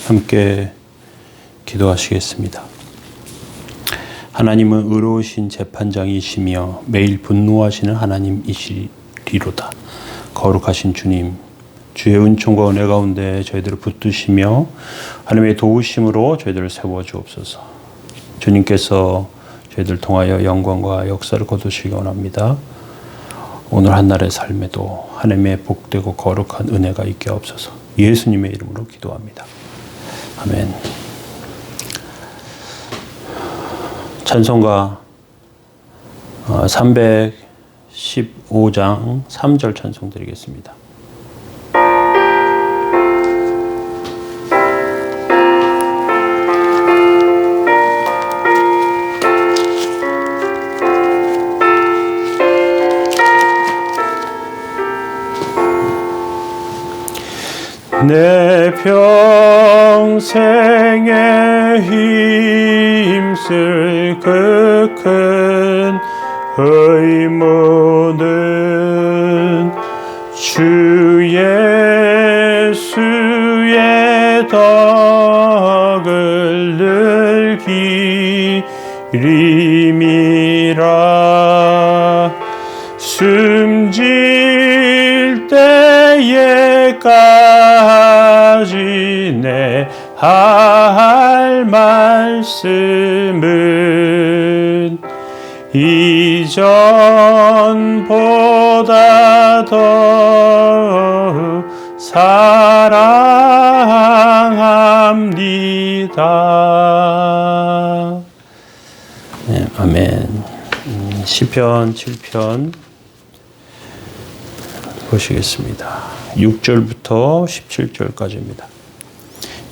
함께 기도하시겠습니다. 하나님은 의로우신 재판장이시며 매일 분노하시는 하나님이시리로다. 거룩하신 주님, 주의 은총과 은혜 가운데 저희들을 붙드시며 하나님의 도우심으로 저희들을 세워주옵소서. 주님께서 저희들 통하여 영광과 역사를 거두시기 원합니다. 오늘 한날의 삶에도 하나님의 복되고 거룩한 은혜가 있게 하옵소서. 예수님의 이름으로 기도합니다. 아멘. 찬송가 315장 3절 찬송 드리겠습니다. 내 평생에 힘쓸 그 큰 의무는 주 예수의 덕을 늘 기림이라. 숨질 때에까지 내 할 말씀은 이전보다 더 사랑합니다. 네, 아멘. 시편 7편 보시겠습니다. 6절부터 17절까지입니다.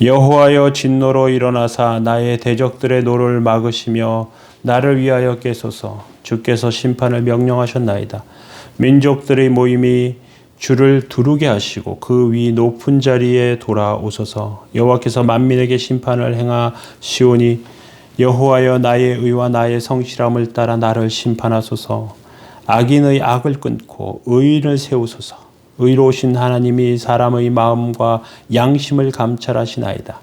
여호와여, 진노로 일어나사 나의 대적들의 노를 막으시며 나를 위하여 깨소서. 주께서 심판을 명령하셨나이다. 민족들의 모임이 주를 두르게 하시고 그 위 높은 자리에 돌아오소서. 여호와께서 만민에게 심판을 행하시오니 여호와여, 나의 의와 나의 성실함을 따라 나를 심판하소서. 악인의 악을 끊고 의인을 세우소서. 의로우신 하나님이 사람의 마음과 양심을 감찰하시나이다.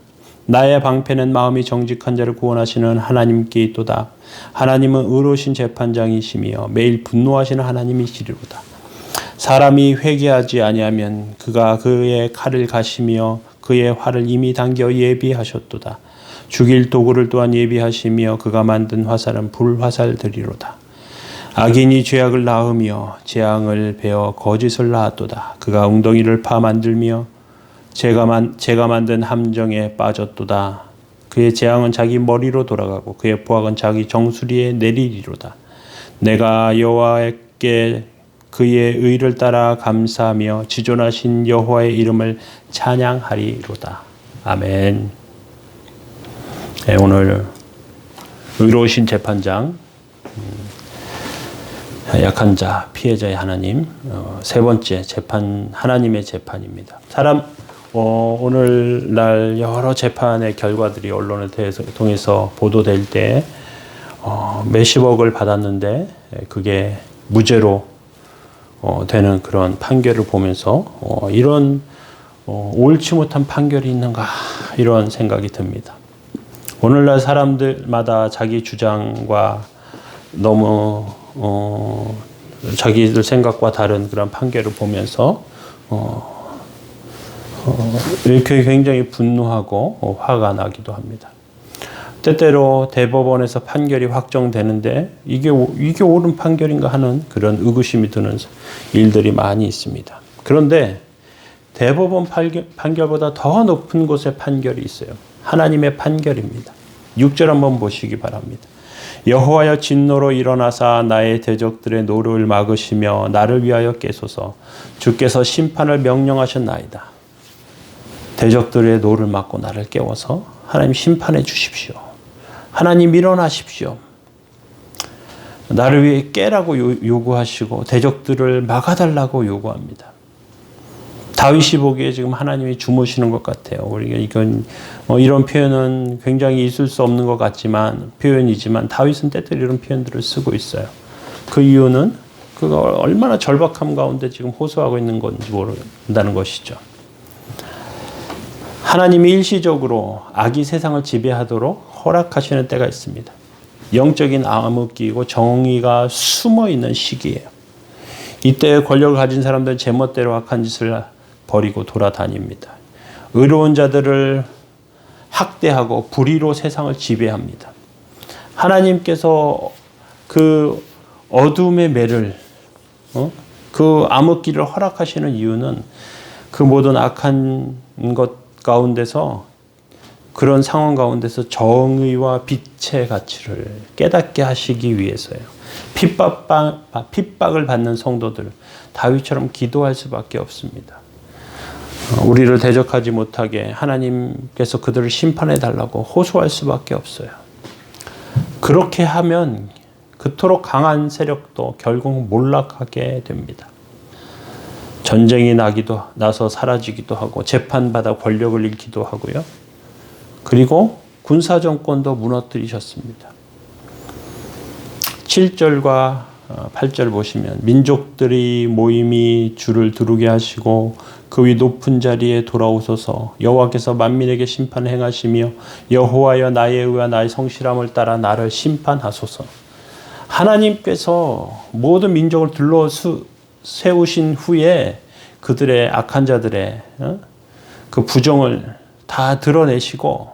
나의 방패는 마음이 정직한 자를 구원하시는 하나님께 있도다. 하나님은 의로우신 재판장이시며 매일 분노하시는 하나님이시리로다. 사람이 회개하지 아니하면 그가 그의 칼을 가시며 그의 활을 이미 당겨 예비하셨도다. 죽일 도구를 또한 예비하시며 그가 만든 화살은 불화살들이로다. 악인이 죄악을 낳으며 재앙을 베어 거짓을 낳았도다. 그가 웅덩이를 파 만들며 제가 만든 함정에 빠졌도다. 그의 재앙은 자기 머리로 돌아가고 그의 포악은 자기 정수리에 내리리로다. 내가 여호와께 그의 의를 따라 감사하며 지존하신 여호와의 이름을 찬양하리로다. 아멘. 네, 오늘 의로우신 재판장, 약한 자, 피해자의 하나님, 세 번째 재판, 하나님의 재판입니다. 오늘날 여러 재판의 결과들이 언론을 통해서 보도될 때 몇십억을 받았는데 그게 무죄로 되는 그런 판결을 보면서 이런 옳지 못한 판결이 있는가, 이런 생각이 듭니다. 오늘날 사람들마다 자기 주장과 너무 자기들 생각과 다른 그런 판결을 보면서 이렇게 굉장히 분노하고 화가 나기도 합니다. 때때로 대법원에서 판결이 확정되는데 이게 옳은 판결인가 하는 그런 의구심이 드는 일들이 많이 있습니다. 그런데 대법원 판결보다 더 높은 곳에 판결이 있어요. 하나님의 판결입니다. 6절 한번 보시기 바랍니다. 여호와여, 진노로 일어나사 나의 대적들의 노를 막으시며 나를 위하여 깨소서. 주께서 심판을 명령하셨나이다. 대적들의 노를 막고 나를 깨워서 하나님 심판해 주십시오. 하나님 일어나십시오. 나를 위해 깨라고 요구하시고 대적들을 막아달라고 요구합니다. 다윗이 보기에 지금 하나님이 주무시는 것 같아요. 우리가 이런 표현은 굉장히 있을 수 없는 것 같지만 표현이지만 다윗은 때때로 이런 표현들을 쓰고 있어요. 그 이유는 그가 얼마나 절박함 가운데 지금 호소하고 있는 건지 모른다는 것이죠. 하나님이 일시적으로 악이 세상을 지배하도록 허락하시는 때가 있습니다. 영적인 암흑기이고 정의가 숨어있는 시기예요. 이때 권력을 가진 사람들은 제멋대로 악한 짓을 벌이고 돌아다닙니다. 의로운 자들을 학대하고 불의로 세상을 지배합니다. 하나님께서 그 어둠의 매를 그 암흑기를 허락하시는 이유는 그 모든 악한 것 가운데서 그런 상황 가운데서 정의와 빛의 가치를 깨닫게 하시기 위해서요. 핍박을 받는 성도들 다윗처럼 기도할 수밖에 없습니다. 우리를 대적하지 못하게 하나님께서 그들을 심판해 달라고 호소할 수밖에 없어요. 그렇게 하면 그토록 강한 세력도 결국 몰락하게 됩니다. 전쟁이 나서 사라지기도 하고 재판받아 권력을 잃기도 하고요. 그리고 군사정권도 무너뜨리셨습니다. 7절과 8절 보시면 민족들이 모임이 주를 두르게 하시고 그 위 높은 자리에 돌아오소서. 여호와께서 만민에게 심판 행하시며 여호와여 나의 의와 나의 성실함을 따라 나를 심판하소서. 하나님께서 모든 민족을 둘러 세우신 후에 그들의 악한 자들의 그 부정을 다 드러내시고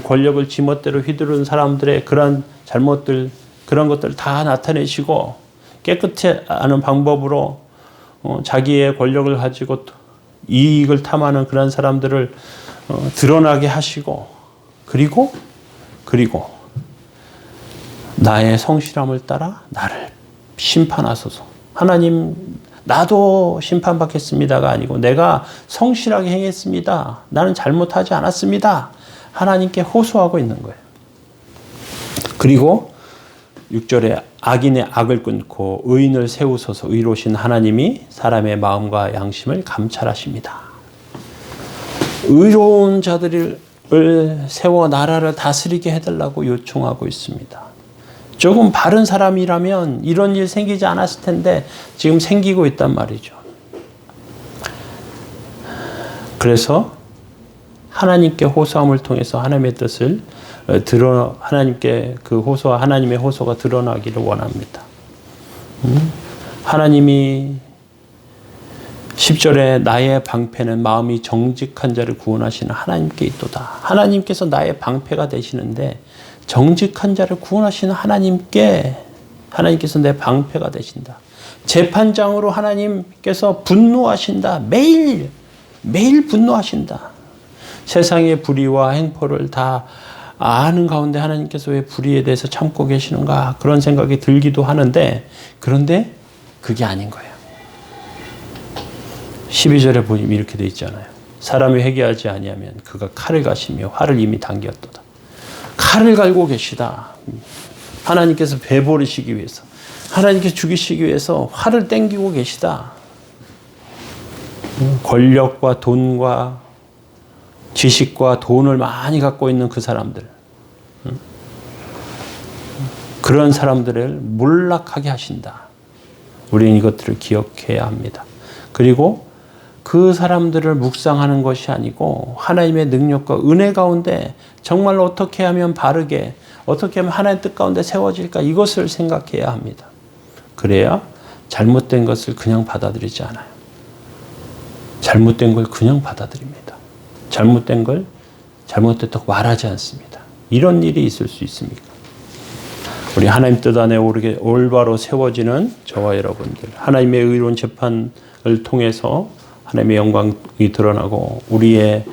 권력을 지멋대로 휘두르는 사람들의 그런 잘못들 그런 것들을 다 나타내시고 깨끗이 하는 방법으로 자기의 권력을 가지고 이익을 탐하는 그런 사람들을 드러나게 하시고 그리고 나의 성실함을 따라 나를 심판하소서. 하나님 나도 심판받겠습니다가 아니고 내가 성실하게 행했습니다. 나는 잘못하지 않았습니다. 하나님께 호소하고 있는 거예요. 그리고 6절에 악인의 악을 끊고 의인을 세우소서. 의로우신 하나님이 사람의 마음과 양심을 감찰하십니다. 의로운 자들을 세워 나라를 다스리게 해달라고 요청하고 있습니다. 조금 바른 사람이라면 이런 일 생기지 않았을 텐데 지금 생기고 있단 말이죠. 그래서 하나님께 호소함을 통해서 하나님의 뜻을 하나님께 그 호소와 하나님의 호소가 드러나기를 원합니다. 하나님이 10절에 나의 방패는 마음이 정직한 자를 구원하시는 하나님께 있도다. 하나님께서 나의 방패가 되시는데 정직한 자를 구원하시는 하나님께서 내 방패가 되신다. 재판장으로 하나님께서 분노하신다. 매일 분노하신다. 세상의 불의와 행포를 다 아는 가운데 하나님께서 왜 불의에 대해서 참고 계시는가 그런 생각이 들기도 하는데 그런데 그게 아닌 거예요. 12절에 보면 이렇게 돼 있잖아요. 사람이 회개하지 아니하면 그가 칼을 가시며 활을 이미 당겼도다. 칼을 갈고 계시다. 하나님께서 베버리시기 위해서 하나님께서 죽이시기 위해서 활을 땡기고 계시다. 권력과 돈과 지식과 돈을 많이 갖고 있는 그 사람들 그런 사람들을 몰락하게 하신다. 우리는 이것들을 기억해야 합니다. 그리고 그 사람들을 묵상하는 것이 아니고 하나님의 능력과 은혜 가운데 정말로 어떻게 하면 바르게 어떻게 하면 하나님의 뜻 가운데 세워질까 이것을 생각해야 합니다. 그래야 잘못된 것을 그냥 받아들이지 않아요. 잘못된 걸 그냥 받아들입니다. 잘못된 걸 잘못됐다고 말하지 않습니다. 이런 일이 있을 수 있습니까? 우리 하나님 뜻 안에 올바로 세워지는 저와 여러분들 하나님의 의로운 재판을 통해서 하나님의 영광이 드러나고 우리의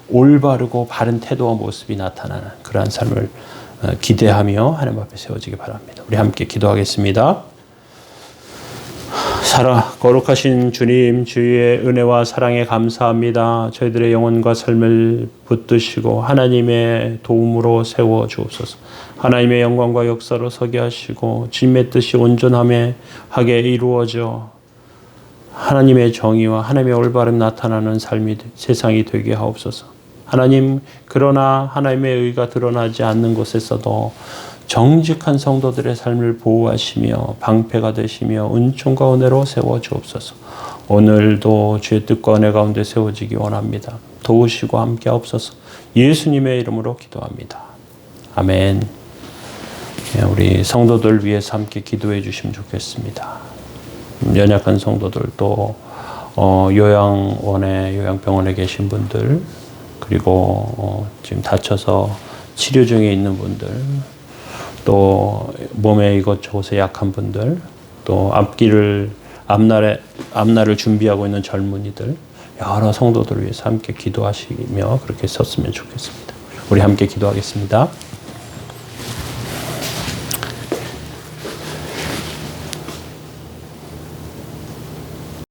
올바르고 바른 태도와 모습이 나타나는 그러한 삶을 기대하며 하나님 앞에 세워지기 바랍니다. 우리 함께 기도하겠습니다. 거룩하신 주님, 주의 은혜와 사랑에 감사합니다. 저희들의 영혼과 삶을 붙드시고 하나님의 도움으로 세워 주옵소서. 하나님의 영광과 역사로 서게 하시고 주님의 뜻이 온전하게 이루어져 하나님의 정의와 하나님의 올바름 나타나는 삶이 세상이 되게 하옵소서. 하나님, 그러나 하나님의 의가 드러나지 않는 곳에서도 정직한 성도들의 삶을 보호하시며 방패가 되시며 은총과 은혜로 세워주옵소서. 오늘도 주의 뜻과 은혜 가운데 세워지기 원합니다. 도우시고 함께 하옵소서. 예수님의 이름으로 기도합니다. 아멘. 우리 성도들 위해서 함께 기도해 주시면 좋겠습니다. 연약한 성도들 또 요양병원에 계신 분들, 그리고 지금 다쳐서 치료 중에 있는 분들, 또 몸에 이것저것에 약한 분들, 또 앞날을 준비하고 있는 젊은이들, 여러 성도들을 위해서 함께 기도하시며 그렇게 썼으면 좋겠습니다. 우리 함께 기도하겠습니다.